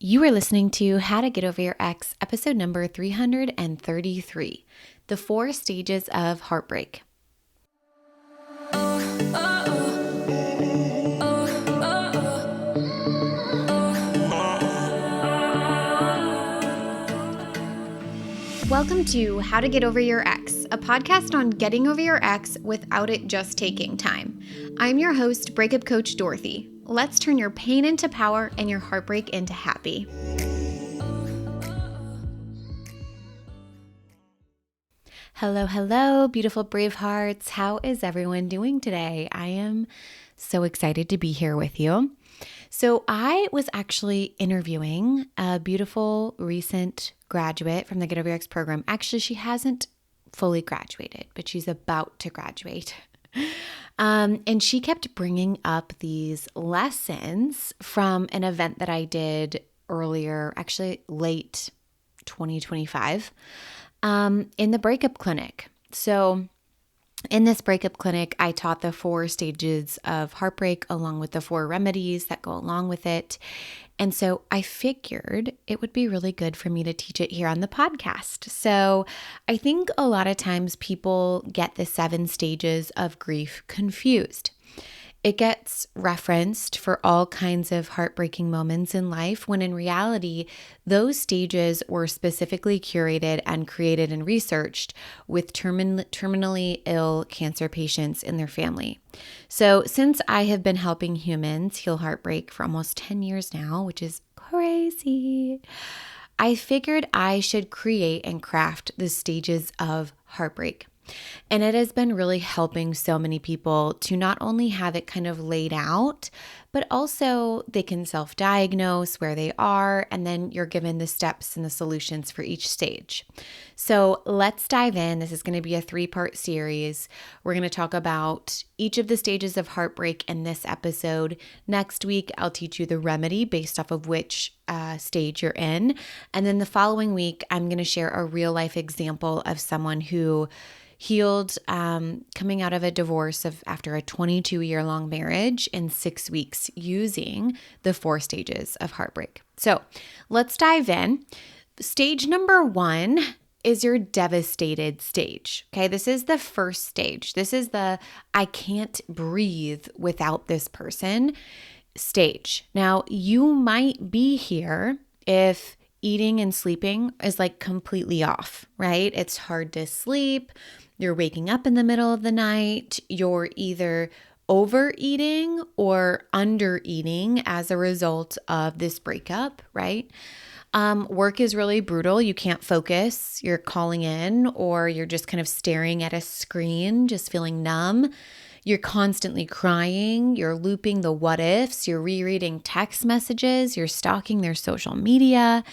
You are listening to How to Get Over Your Ex, episode number 333, The 4 Stages of Heartbreak. Welcome to How to Get Over Your Ex, a podcast on getting over your ex without it just taking time. I'm your host, breakup coach Dorothy. Let's turn your pain into power and your heartbreak into happy. Hello, beautiful brave hearts. How is everyone doing today? I am so excited to be here with you. So I was actually interviewing a beautiful recent graduate from the Get Over Your Ex program. Actually, she hasn't fully graduated, but she's about to graduate. And she kept bringing up these lessons from an event that I did earlier, actually late 2025, in the breakup clinic. So in this breakup clinic, I taught the 4 stages of heartbreak along with the 4 remedies that go along with it. And so I figured it would be really good for me to teach it here on the podcast. So I think a lot of times people get the 7 stages of grief confused. It gets referenced for all kinds of heartbreaking moments in life, when in reality, those stages were specifically curated and created and researched with terminally ill cancer patients and their family. So since I have been helping humans heal heartbreak for almost 10 years now, which is crazy, I figured I should create and craft the stages of heartbreak. And it has been really helping so many people to not only have it kind of laid out, but also they can self-diagnose where they are, and then you're given the steps and the solutions for each stage. So let's dive in. This is going to be a 3-part series. We're going to talk about each of the stages of heartbreak in this episode. Next week, I'll teach you the remedy based off of which stage you're in. And then the following week, I'm going to share a real life example of someone who healed coming out of a divorce after a 22-year-long marriage in 6 weeks using the 4 stages of heartbreak. So let's dive in. Stage number 1 is your devastated stage. Okay, this is the first stage. This is the I can't breathe without this person stage. Now, you might be here if eating and sleeping is like completely off, right? It's hard to sleep. You're waking up in the middle of the night. You're either overeating or undereating as a result of this breakup, right? Work is really brutal. You can't focus. You're calling in, or you're just kind of staring at a screen, just feeling numb. You're constantly crying. You're looping the what ifs. You're rereading text messages. You're stalking their social media.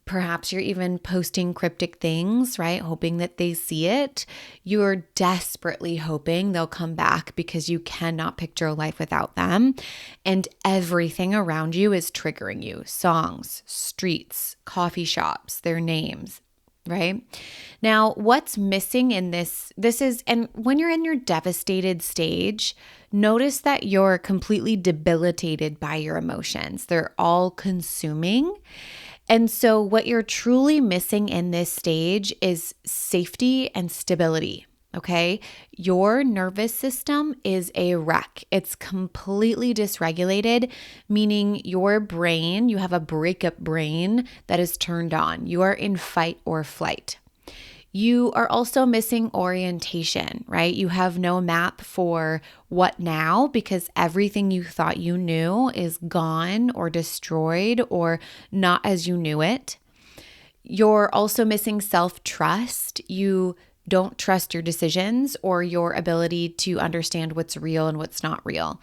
Perhaps you're even posting cryptic things, right? Hoping that they see it. You're desperately hoping they'll come back because you cannot picture a life without them. And everything around you is triggering you. Songs, streets, coffee shops, their names, right? Now, what's missing in this is, and when you're in your devastated stage, notice that you're completely debilitated by your emotions. They're all consuming. And so what you're truly missing in this stage is safety and stability, okay? Your nervous system is a wreck. It's completely dysregulated, meaning your brain, you have a breakup brain that is turned on. You are in fight or flight. You are also missing orientation, right? You have no map for what now because everything you thought you knew is gone or destroyed or not as you knew it. You're also missing self-trust. You don't trust your decisions or your ability to understand what's real and what's not real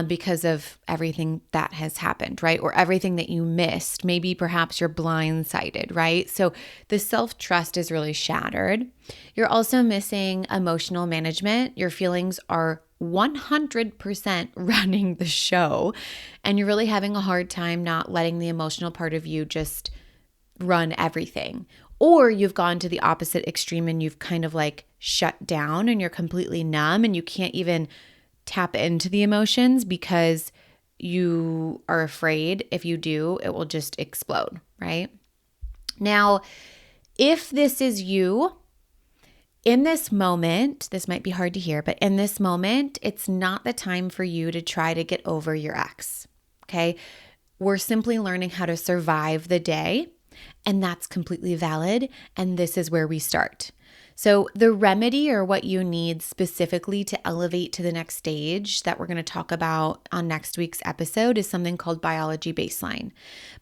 because of everything that has happened, right? Or everything that you missed. Maybe perhaps you're blindsided, right? So the self-trust is really shattered. You're also missing emotional management. Your feelings are 100% running the show, and you're really having a hard time not letting the emotional part of you just run everything. Or you've gone to the opposite extreme and you've kind of like shut down and you're completely numb and you can't even tap into the emotions because you are afraid if you do, it will just explode, right? Now, if this is you, in this moment, this might be hard to hear, but in this moment, it's not the time for you to try to get over your ex, okay? We're simply learning how to survive the day, and that's completely valid, and this is where we start. So the remedy, or what you need specifically to elevate to the next stage that we're going to talk about on next week's episode, is something called biology baseline.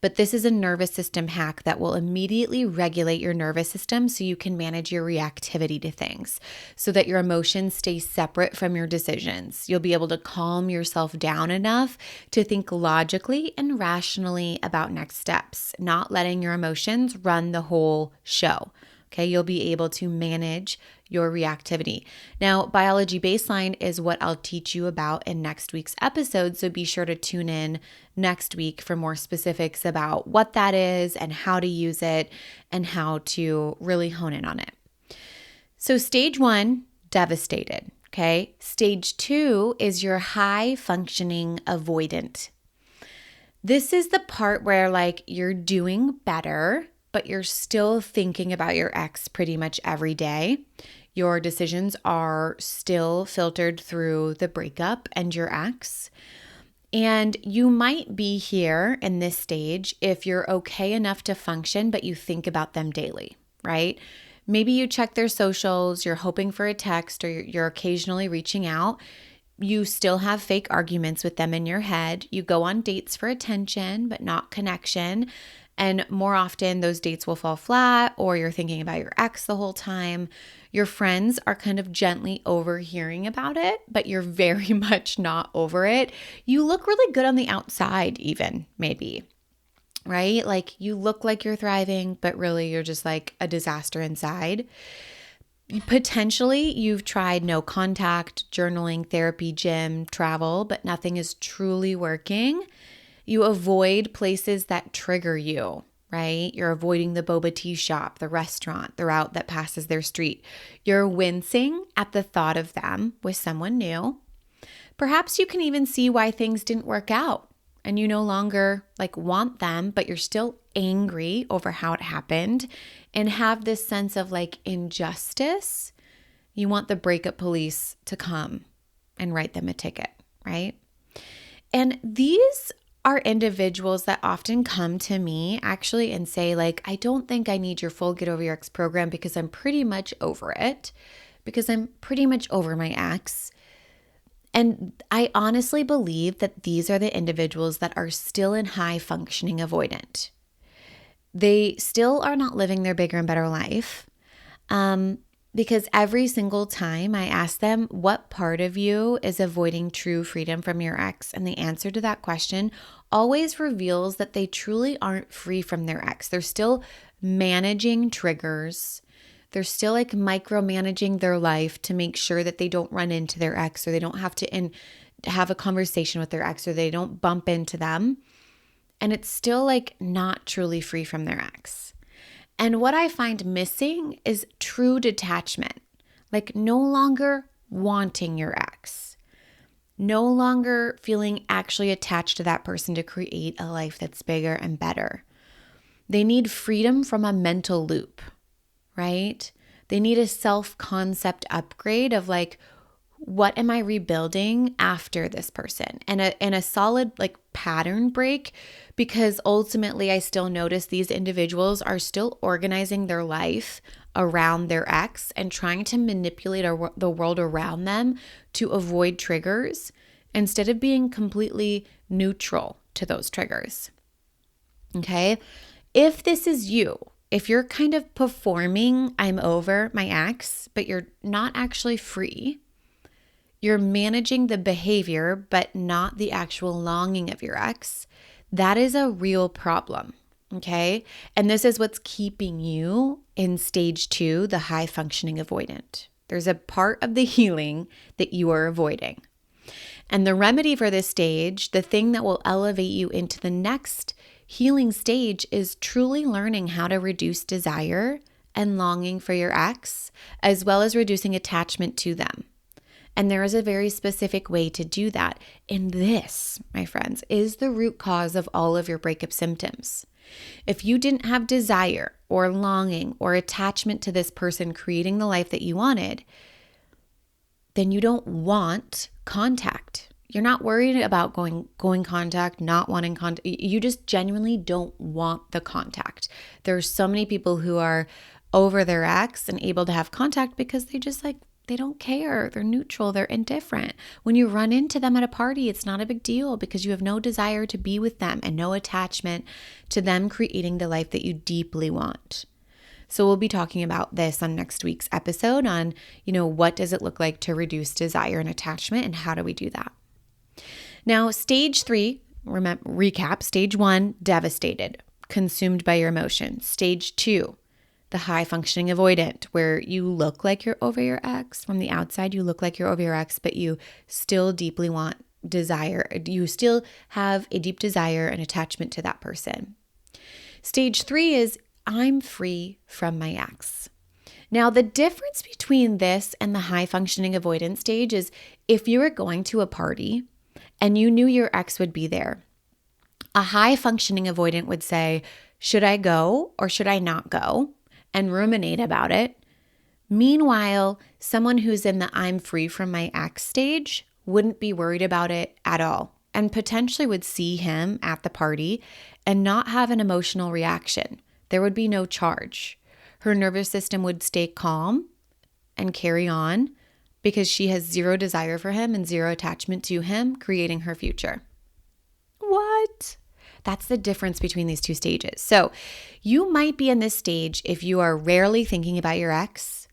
But this is a nervous system hack that will immediately regulate your nervous system so you can manage your reactivity to things, so that your emotions stay separate from your decisions. You'll be able to calm yourself down enough to think logically and rationally about next steps, not letting your emotions run the whole show. Okay, you'll be able to manage your reactivity. Now, biology baseline is what I'll teach you about in next week's episode, so be sure to tune in next week for more specifics about what that is and how to use it and how to really hone in on it. So stage 1, devastated, okay? Stage 2 is your high functioning avoidant. This is the part where you're doing better, but you're still thinking about your ex pretty much every day. Your decisions are still filtered through the breakup and your ex. And you might be here in this stage if you're okay enough to function, but you think about them daily, right? Maybe you check their socials, you're hoping for a text, or you're occasionally reaching out. You still have fake arguments with them in your head. You go on dates for attention, but not connection. And more often, those dates will fall flat, or you're thinking about your ex the whole time. Your friends are kind of gently overhearing about it, but you're very much not over it. You look really good on the outside even, maybe, right? You look like you're thriving, but really you're just like a disaster inside. Potentially, you've tried no contact, journaling, therapy, gym, travel, but nothing is truly working. You avoid places that trigger you, right? You're avoiding the boba tea shop, the restaurant, the route that passes their street. You're wincing at the thought of them with someone new. Perhaps you can even see why things didn't work out and you no longer want them, but you're still angry over how it happened and have this sense of injustice. You want the breakup police to come and write them a ticket, right? And these are individuals that often come to me actually and say I don't think I need your full Get Over Your Ex program because I'm pretty much over it, because I'm pretty much over my ex. And I honestly believe that these are the individuals that are still in high functioning avoidant. They still are not living their bigger and better life. Because every single time I ask them, what part of you is avoiding true freedom from your ex? And the answer to that question always reveals that they truly aren't free from their ex. They're still managing triggers. They're still micromanaging their life to make sure that they don't run into their ex, or they don't have to have a conversation with their ex, or they don't bump into them. And it's still not truly free from their ex. And what I find missing is true detachment, no longer wanting your ex, no longer feeling actually attached to that person to create a life that's bigger and better. They need freedom from a mental loop, right? They need a self-concept upgrade of what am I rebuilding after this person? And a solid pattern break, because ultimately I still notice these individuals are still organizing their life around their ex and trying to manipulate the world around them to avoid triggers instead of being completely neutral to those triggers. Okay? If this is you, if you're kind of performing I'm over my ex, but you're not actually free, you're managing the behavior, but not the actual longing of your ex, that is a real problem, okay? And this is what's keeping you in stage 2, the high functioning avoidant. There's a part of the healing that you are avoiding. And the remedy for this stage, the thing that will elevate you into the next healing stage, is truly learning how to reduce desire and longing for your ex, as well as reducing attachment to them. And there is a very specific way to do that. And this, my friends, is the root cause of all of your breakup symptoms. If you didn't have desire or longing or attachment to this person creating the life that you wanted, then you don't want contact. You're not worried about going contact, not wanting contact. You just genuinely don't want the contact. There's so many people who are over their ex and able to have contact because they don't care. They're neutral. They're indifferent. When you run into them at a party, it's not a big deal because you have no desire to be with them and no attachment to them creating the life that you deeply want. So we'll be talking about this on next week's episode on, what does it look like to reduce desire and attachment and how do we do that? Now, stage 3, recap, stage 1, devastated, consumed by your emotions. Stage 2, the high functioning avoidant, where you look like you're over your ex. From the outside, you look like you're over your ex, but you still deeply want desire. You still have a deep desire and attachment to that person. Stage 3 is I'm free from my ex. Now, the difference between this and the high functioning avoidance stage is if you were going to a party and you knew your ex would be there, a high functioning avoidant would say, should I go or should I not go? And ruminate about it. Meanwhile, someone who's in the I'm free from my ex stage wouldn't be worried about it at all and potentially would see him at the party and not have an emotional reaction. There would be no charge. Her nervous system would stay calm and carry on because she has zero desire for him and zero attachment to him, creating her future. What? That's the difference between these two stages. So you might be in this stage if you are rarely thinking about your ex,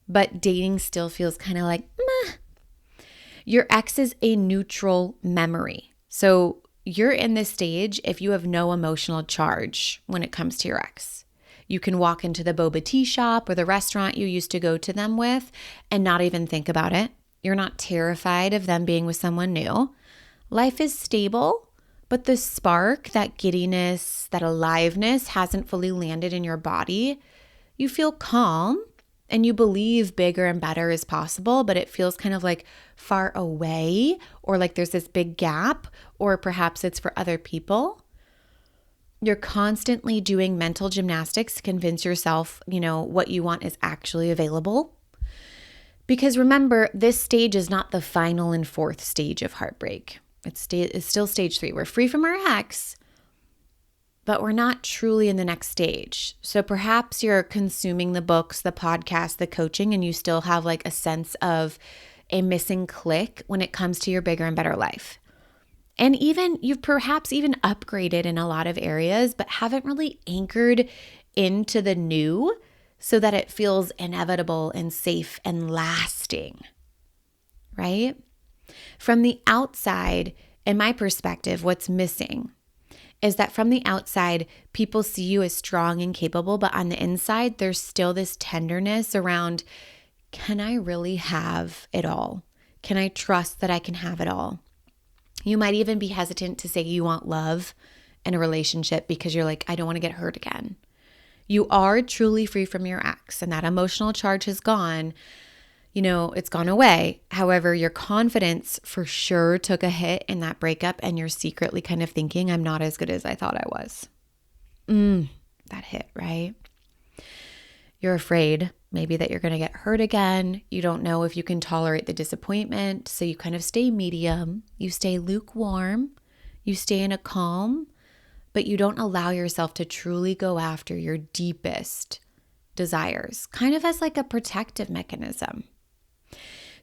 but dating still feels kind of like, meh. Your ex is a neutral memory. So you're in this stage if you have no emotional charge when it comes to your ex. You can walk into the boba tea shop or the restaurant you used to go to them with and not even think about it. You're not terrified of them being with someone new. Life is stable. But the spark, that giddiness, that aliveness hasn't fully landed in your body. You feel calm and you believe bigger and better is possible, but it feels kind of like far away or like there's this big gap, or perhaps it's for other people. You're constantly doing mental gymnastics to convince yourself, what you want is actually available. Because remember, this stage is not the final and fourth stage of heartbreak. It's still stage 3. We're free from our ex, but we're not truly in the next stage. So perhaps you're consuming the books, the podcast, the coaching, and you still have like a sense of a missing click when it comes to your bigger and better life. And even you've perhaps even upgraded in a lot of areas, but haven't really anchored into the new so that it feels inevitable and safe and lasting, right? From the outside, in my perspective, what's missing is that from the outside, people see you as strong and capable, but on the inside, there's still this tenderness around, can I really have it all? Can I trust that I can have it all? You might even be hesitant to say you want love in a relationship because you're like, I don't want to get hurt again. You are truly free from your ex and that emotional charge has gone. It's gone away. However, your confidence for sure took a hit in that breakup and you're secretly kind of thinking, I'm not as good as I thought I was. That hit, right? You're afraid maybe that you're going to get hurt again. You don't know if you can tolerate the disappointment. So you kind of stay medium. You stay lukewarm. You stay in a calm, but you don't allow yourself to truly go after your deepest desires, kind of as like a protective mechanism.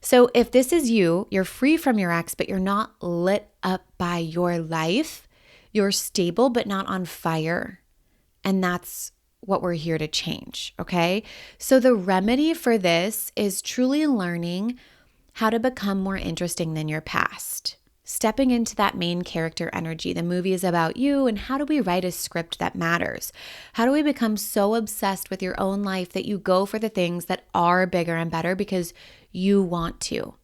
So if this is you're free from your ex, but you're not lit up by your life. You're stable, but not on fire. And that's what we're here to change, okay? So the remedy for this is truly learning how to become more interesting than your past. Stepping into that main character energy. The movie is about you, and how do we write a script that matters? How do we become so obsessed with your own life that you go for the things that are bigger and better because you want to?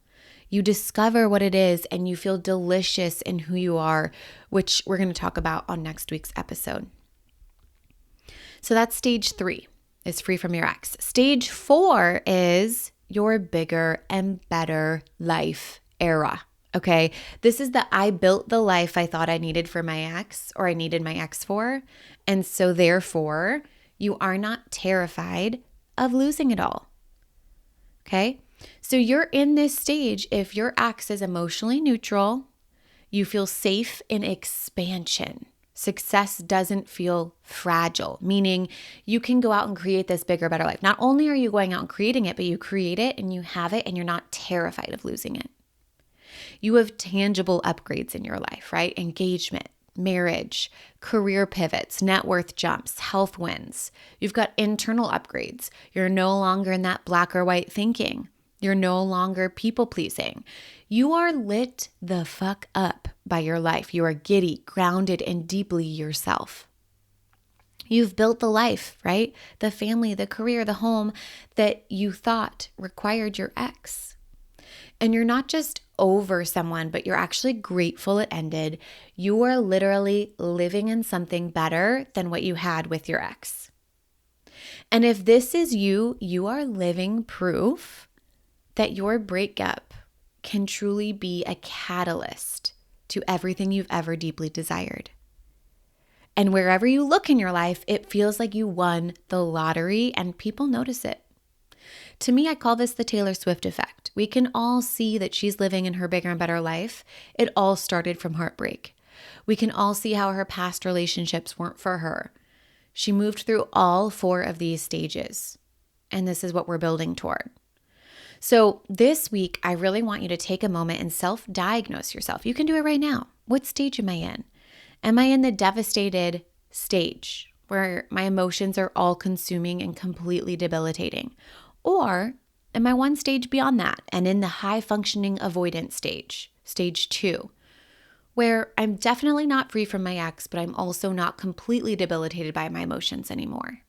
You discover what it is and you feel delicious in who you are, which we're going to talk about on next week's episode. So that's stage 3, is free from your ex. Stage 4 is your bigger and better life era. Okay, this is the I built the life I thought I needed for my ex, or I needed my ex for. And so therefore, you are not terrified of losing it all. Okay, so you're in this stage if your ex is emotionally neutral, you feel safe in expansion. Success doesn't feel fragile, meaning you can go out and create this bigger, better life. Not only are you going out and creating it, but you create it and you have it and you're not terrified of losing it. You have tangible upgrades in your life, right? Engagement, marriage, career pivots, net worth jumps, health wins. You've got internal upgrades. You're no longer in that black or white thinking. You're no longer people pleasing. You are lit the fuck up by your life. You are giddy, grounded, and deeply yourself. You've built the life, right? The family, the career, the home that you thought required your ex. And you're not just over someone, but you're actually grateful it ended. You are literally living in something better than what you had with your ex. And if this is you, you are living proof that your breakup can truly be a catalyst to everything you've ever deeply desired. And wherever you look in your life, it feels like you won the lottery and people notice it. To me, I call this the Taylor Swift effect. We can all see that she's living in her bigger and better life. It all started from heartbreak. We can all see how her past relationships weren't for her. She moved through all 4 of these stages, and this is what we're building toward. So this week, I really want you to take a moment and self-diagnose yourself. You can do it right now. What stage am I in? Am I in the devastated stage where my emotions are all consuming and completely debilitating? Or am I one stage beyond that and in the high functioning avoidance stage, stage 2, where I'm definitely not free from my ex, but I'm also not completely debilitated by my emotions anymore?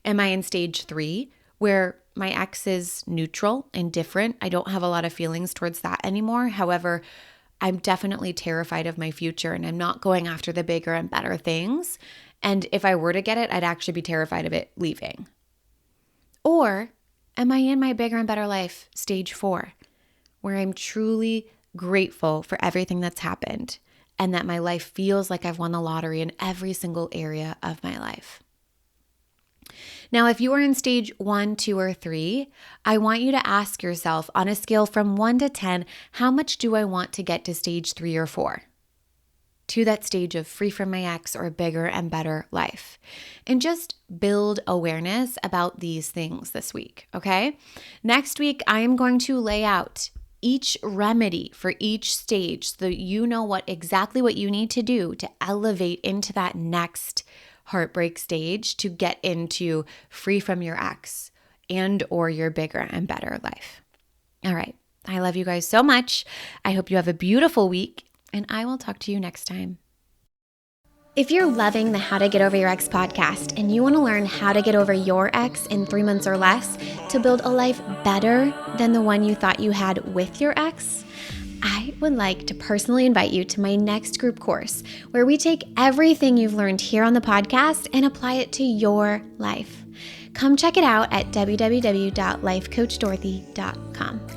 Am I in stage 3, where my ex is neutral, indifferent? I don't have a lot of feelings towards that anymore. However, I'm definitely terrified of my future and I'm not going after the bigger and better things. And if I were to get it, I'd actually be terrified of it leaving. Or am I in my bigger and better life, stage 4, where I'm truly grateful for everything that's happened and that my life feels like I've won the lottery in every single area of my life? Now, if you are in stage 1, 2, or 3, I want you to ask yourself on a scale from 1 to 10, how much do I want to get to stage 3 or 4? To that stage of free from my ex or bigger and better life. And just build awareness about these things this week, okay? Next week, I am going to lay out each remedy for each stage so that you know exactly what you need to do to elevate into that next heartbreak stage to get into free from your ex and or your bigger and better life. All right. I love you guys so much. I hope you have a beautiful week, and I will talk to you next time. If you're loving the How to Get Over Your Ex podcast and you want to learn how to get over your ex in 3 months or less to build a life better than the one you thought you had with your ex, I would like to personally invite you to my next group course where we take everything you've learned here on the podcast and apply it to your life. Come check it out at www.lifecoachdorothy.com.